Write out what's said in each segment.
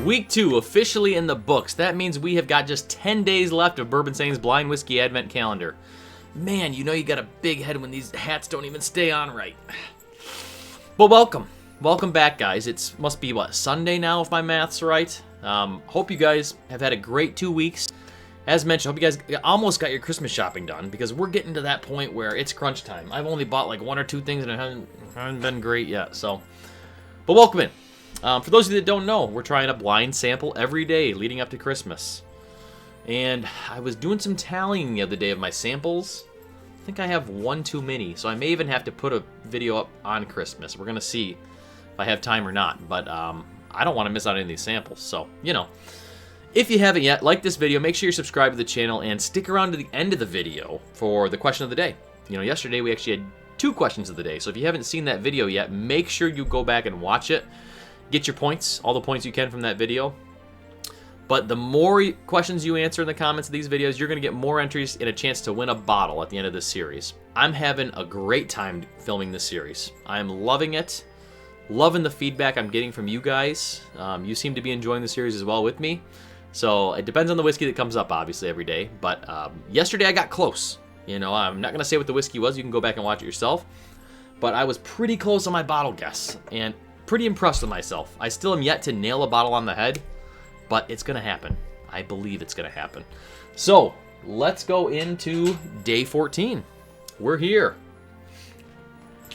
Week 2 officially in the books. That means we have got just 10 days left of Bourbinsane Blind Whiskey Advent Calendar. Man, you know you got a big head when these hats don't even stay on right. But welcome. Welcome back, guys. It must be, what, Sunday now, if my math's right? Hope you guys have had a great 2 weeks. As mentioned, hope you guys almost got your Christmas shopping done, because we're getting to that point where it's crunch time. I've only bought like 1 or 2 things, and it hasn't been great yet, so. But welcome in. For those of you that don't know, we're trying a blind sample every day leading up to Christmas. And I was doing some tallying the other day of my samples. I think I have 1 too many, so I may even have to put a video up on Christmas. We're going to see if I have time or not, but I don't want to miss out on any of these samples, so, you know. If you haven't yet, like this video, make sure you subscribe to the channel, and stick around to the end of the video for the question of the day. You know, yesterday we actually had 2 questions of the day, so if you haven't seen that video yet, make sure you go back and watch it. Get your points, all the points you can from that video. But the more questions you answer in the comments of these videos, you're going to get more entries and a chance to win a bottle at the end of this series. I'm having a great time filming this series. I'm loving it. Loving the feedback I'm getting from you guys. You seem to be enjoying the series as well with me. So it depends on the whiskey that comes up, obviously, every day. But yesterday I got close. You know, I'm not going to say what the whiskey was. You can go back and watch it yourself. But I was pretty close on my bottle guess. And pretty impressed with myself. I still am yet to nail a bottle on the head, but it's going to happen. I believe it's going to happen. So, let's go into day 14. We're here.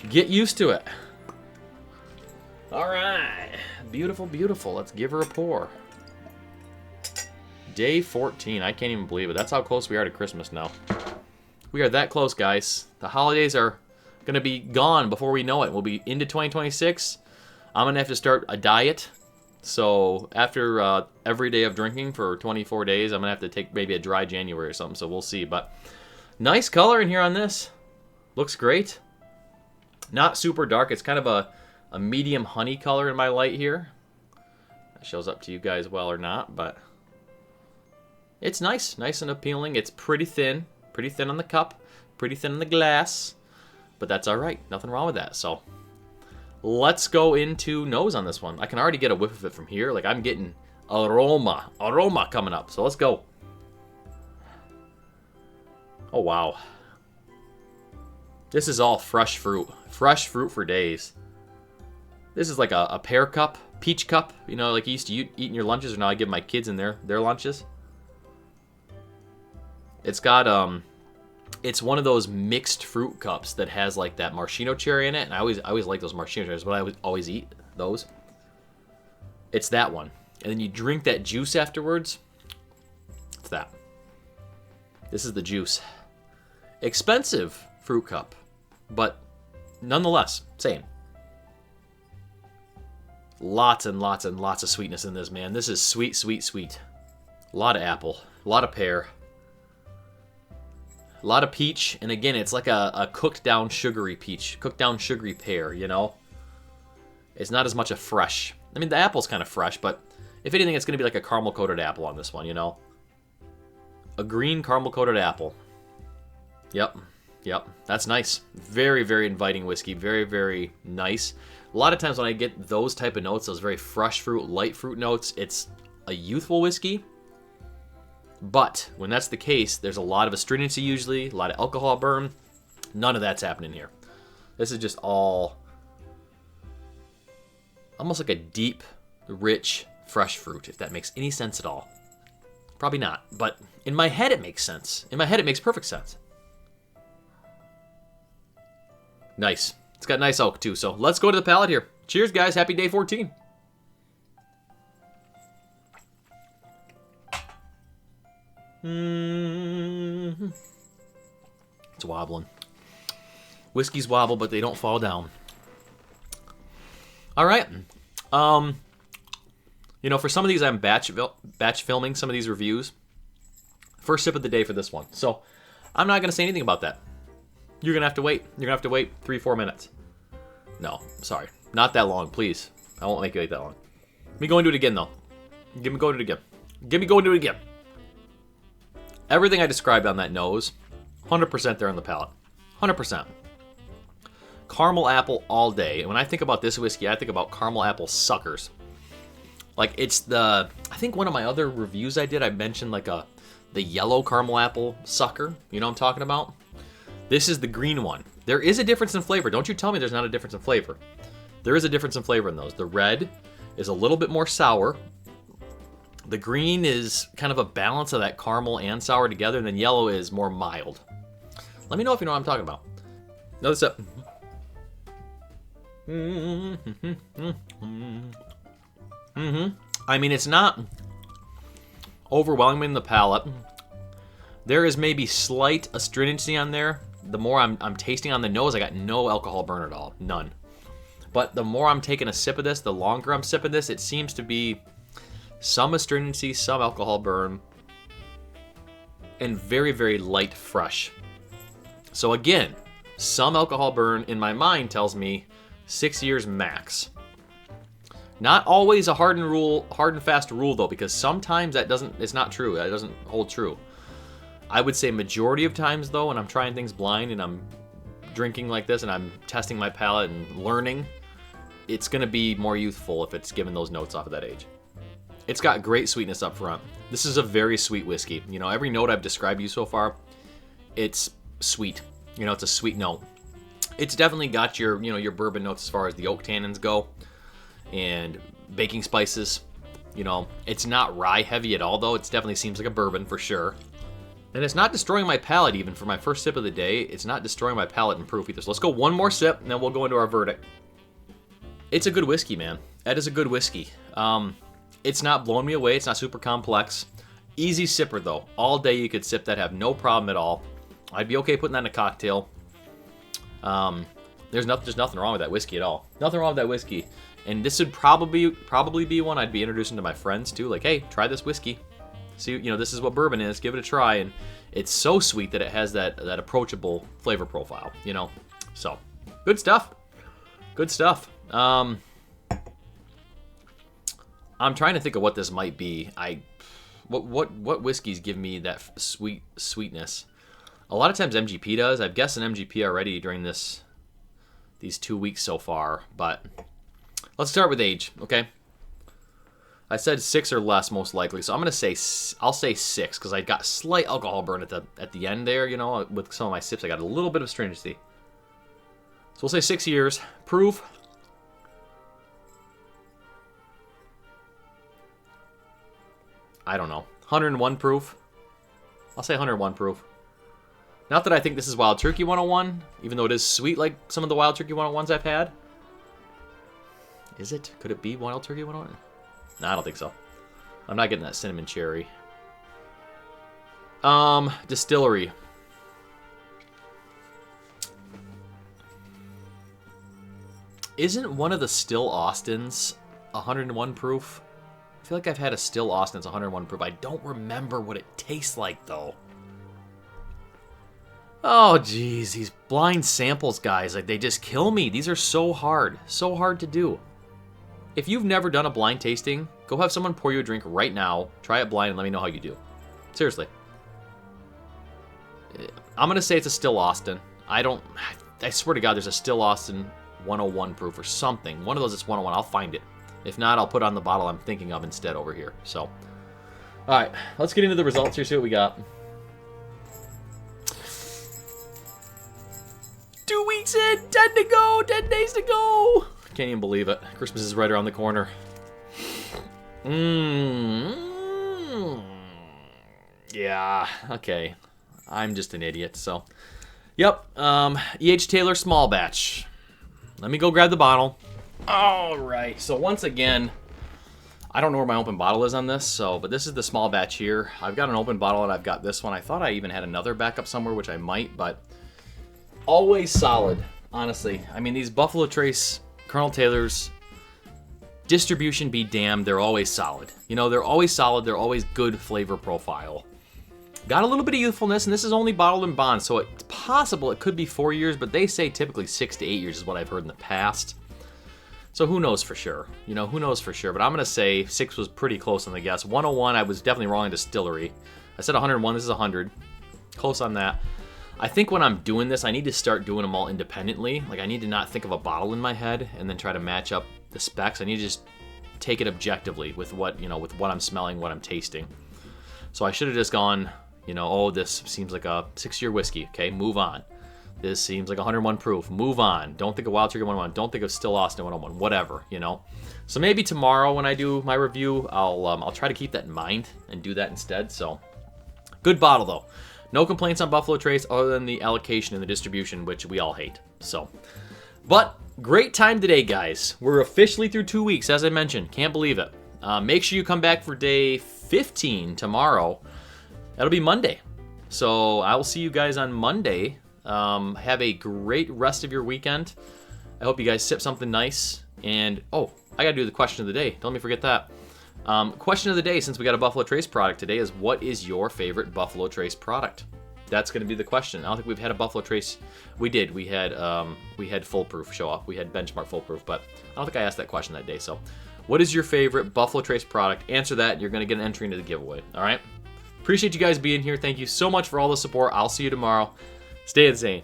Get used to it. All right. Beautiful, beautiful. Let's give her a pour. Day 14. I can't even believe it. That's how close we are to Christmas now. We are that close, guys. The holidays are going to be gone before we know it. We'll be into 2026. I'm going to have to start a diet. So after every day of drinking for 24 days, I'm going to have to take maybe a dry January or something. So we'll see. But nice color in here on this. Looks great. Not super dark. It's kind of a medium honey color in my light here. That shows up to you guys well or not. But it's nice. Nice and appealing. It's pretty thin. Pretty thin on the cup. Pretty thin on the glass. But that's all right. Nothing wrong with that. So let's go into nose on this one. I can already get a whiff of it from here. Like, I'm getting aroma coming up. So let's go. Oh, wow. This is all fresh fruit. Fresh fruit for days. This is like a pear cup, peach cup. You know, like you used to eat in your lunches, or now I give my kids in their lunches. It's got, it's one of those mixed fruit cups that has like that maraschino cherry in it, and I always like those maraschino cherries, but I would always eat those. It's that one, and then you drink that juice afterwards. It's that. This is the juice. Expensive fruit cup, but nonetheless, same. Lots and lots and lots of sweetness in this, man. This is sweet, sweet, sweet. A lot of apple, a lot of pear. A lot of peach, and again, it's like a cooked down sugary peach, cooked down sugary pear, you know? It's not as much a fresh. I mean, the apple's kind of fresh, but if anything, it's going to be like a caramel-coated apple on this one, you know? A green caramel-coated apple. Yep, that's nice. Very, very inviting whiskey, very, very nice. A lot of times when I get those type of notes, those very fresh fruit, light fruit notes, it's a youthful whiskey. But when that's the case, there's a lot of astringency usually, a lot of alcohol burn. None of that's happening here. This is just all almost like a deep, rich, fresh fruit, if that makes any sense at all. Probably not, but in my head it makes sense. In my head it makes perfect sense. Nice. It's got nice oak too, so let's go to the palate here. Cheers, guys. Happy day 14. It's wobbling. Whiskeys wobble, but they don't fall down. All right. You know, for some of these, I'm batch filming some of these reviews. First sip of the day for this one. So I'm not going to say anything about that. You're going to have to wait. You're going to have to wait 3-4 minutes. No, sorry. Not that long, please. I won't make you wait that long. Let me go into it again, though. Give me go into it again. Give me go into it again. Everything I described on that nose, 100% there on the palate. 100%. Caramel apple all day. And when I think about this whiskey, I think about caramel apple suckers. Like, it's the... I think one of my other reviews I did, I mentioned like the yellow caramel apple sucker. You know what I'm talking about? This is the green one. There is a difference in flavor. Don't you tell me there's not a difference in flavor. There is a difference in flavor in those. The red is a little bit more sour. The green is kind of a balance of that caramel and sour together, and then yellow is more mild. Let me know if you know what I'm talking about. Notice that. I mean, it's not overwhelming in the palate. There is maybe slight astringency on there. The more I'm tasting on the nose, I got no alcohol burn at all. None. But the more I'm taking a sip of this, the longer I'm sipping this, it seems to be some astringency, some alcohol burn, and very, very light fresh. So again, some alcohol burn in my mind tells me 6 years max. Not always a hard and fast rule though, because sometimes it's not true. That doesn't hold true. I would say majority of times though, when I'm trying things blind and I'm drinking like this and I'm testing my palate and learning, it's gonna be more youthful if it's given those notes off at that age. It's got great sweetness up front. This is a very sweet whiskey. You know, every note I've described to you so far, it's sweet. You know, it's a sweet note. It's definitely got your, your bourbon notes as far as the oak tannins go and baking spices. You know, it's not rye heavy at all though. It definitely seems like a bourbon for sure. And it's not destroying my palate even for my first sip of the day. It's not destroying my palate in proof either. So let's go one more sip and then we'll go into our verdict. It's a good whiskey, man. That is a good whiskey. It's not blowing me away. It's not super complex. Easy sipper, though. All day you could sip that, have no problem at all. I'd be okay putting that in a cocktail. There's nothing wrong with that whiskey at all. Nothing wrong with that whiskey. And this would probably be one I'd be introducing to my friends, too. Like, hey, try this whiskey. See, this is what bourbon is. Give it a try. And it's so sweet that it has that approachable flavor profile, So, good stuff. Good stuff. I'm trying to think of what this might be. What whiskeys give me that sweetness? A lot of times MGP does. I've guessed an MGP already during these 2 weeks so far, but let's start with age, okay? I said 6 or less most likely, so I'll say 6 because I got slight alcohol burn at the end there. With some of my sips, I got a little bit of stringency. So we'll say 6 years. Proof. I don't know. 101 proof. I'll say 101 proof. Not that I think this is Wild Turkey 101, even though it is sweet like some of the Wild Turkey 101s I've had. Is it? Could it be Wild Turkey 101? No, I don't think so. I'm not getting that cinnamon cherry. Distillery. Isn't one of the Still Austins 101 proof? I feel like I've had a Still Austin's 101 proof. I don't remember what it tastes like, though. Oh, geez. These blind samples, guys, like, they just kill me. These are so hard. So hard to do. If you've never done a blind tasting, go have someone pour you a drink right now. Try it blind and let me know how you do. Seriously. I'm going to say it's a Still Austin. I swear to God, there's a Still Austin 101 proof or something. One of those is 101. I'll find it. If not, I'll put on the bottle I'm thinking of instead over here. So, all right, let's get into the results here, see what we got. 2 weeks in, 10 to go, 10 days to go. Can't even believe it. Christmas is right around the corner. Yeah, okay. I'm just an idiot, so. Yep, E.H. Taylor small batch. Let me go grab the bottle. All right, so once again, I don't know where my open bottle is on this, but this is the small batch here. I've got an open bottle and I've got this one. I thought I even had another backup somewhere, which I might, but always solid, honestly. I mean, these Buffalo Trace Colonel Taylors, distribution be damned, they're always solid. They're always solid. They're always good flavor profile. Got a little bit of youthfulness, and this is only bottled in bond, so it's possible it could be 4 years, but they say typically 6 to 8 years is what I've heard in the past. So who knows for sure? You know, who knows for sure? But I'm going to say 6 was pretty close on the guess. 101, I was definitely wrong in Distillery. I said 101, this is 100. Close on that. I think when I'm doing this, I need to start doing them all independently. Like, I need to not think of a bottle in my head and then try to match up the specs. I need to just take it objectively with what, you know, with what I'm smelling, what I'm tasting. So I should have just gone, you know, oh, this seems like a 6-year whiskey. Okay, move on. This seems like 101 proof. Move on. Don't think of Wild Turkey 101. Don't think of Still Austin 101. Whatever, you know. So maybe tomorrow when I do my review, I'll try to keep that in mind and do that instead. So good bottle though. No complaints on Buffalo Trace other than the allocation and the distribution, which we all hate. So, but great time today, guys. We're officially through 2 weeks, as I mentioned. Can't believe it. Make sure you come back for day 15 tomorrow. That'll be Monday. So I will see you guys on Monday. Have a great rest of your weekend. I hope you guys sip something nice. And, oh, I gotta do the question of the day. Don't let me forget that. Question of the day, since we got a Buffalo Trace product today, is what is your favorite Buffalo Trace product? That's going to be the question. I don't think we've had a Buffalo Trace. We did. We had Foolproof show up. We had Benchmark Foolproof, but I don't think I asked that question that day. So, what is your favorite Buffalo Trace product? Answer that, and you're going to get an entry into the giveaway. All right? Appreciate you guys being here. Thank you so much for all the support. I'll see you tomorrow. Stay insane.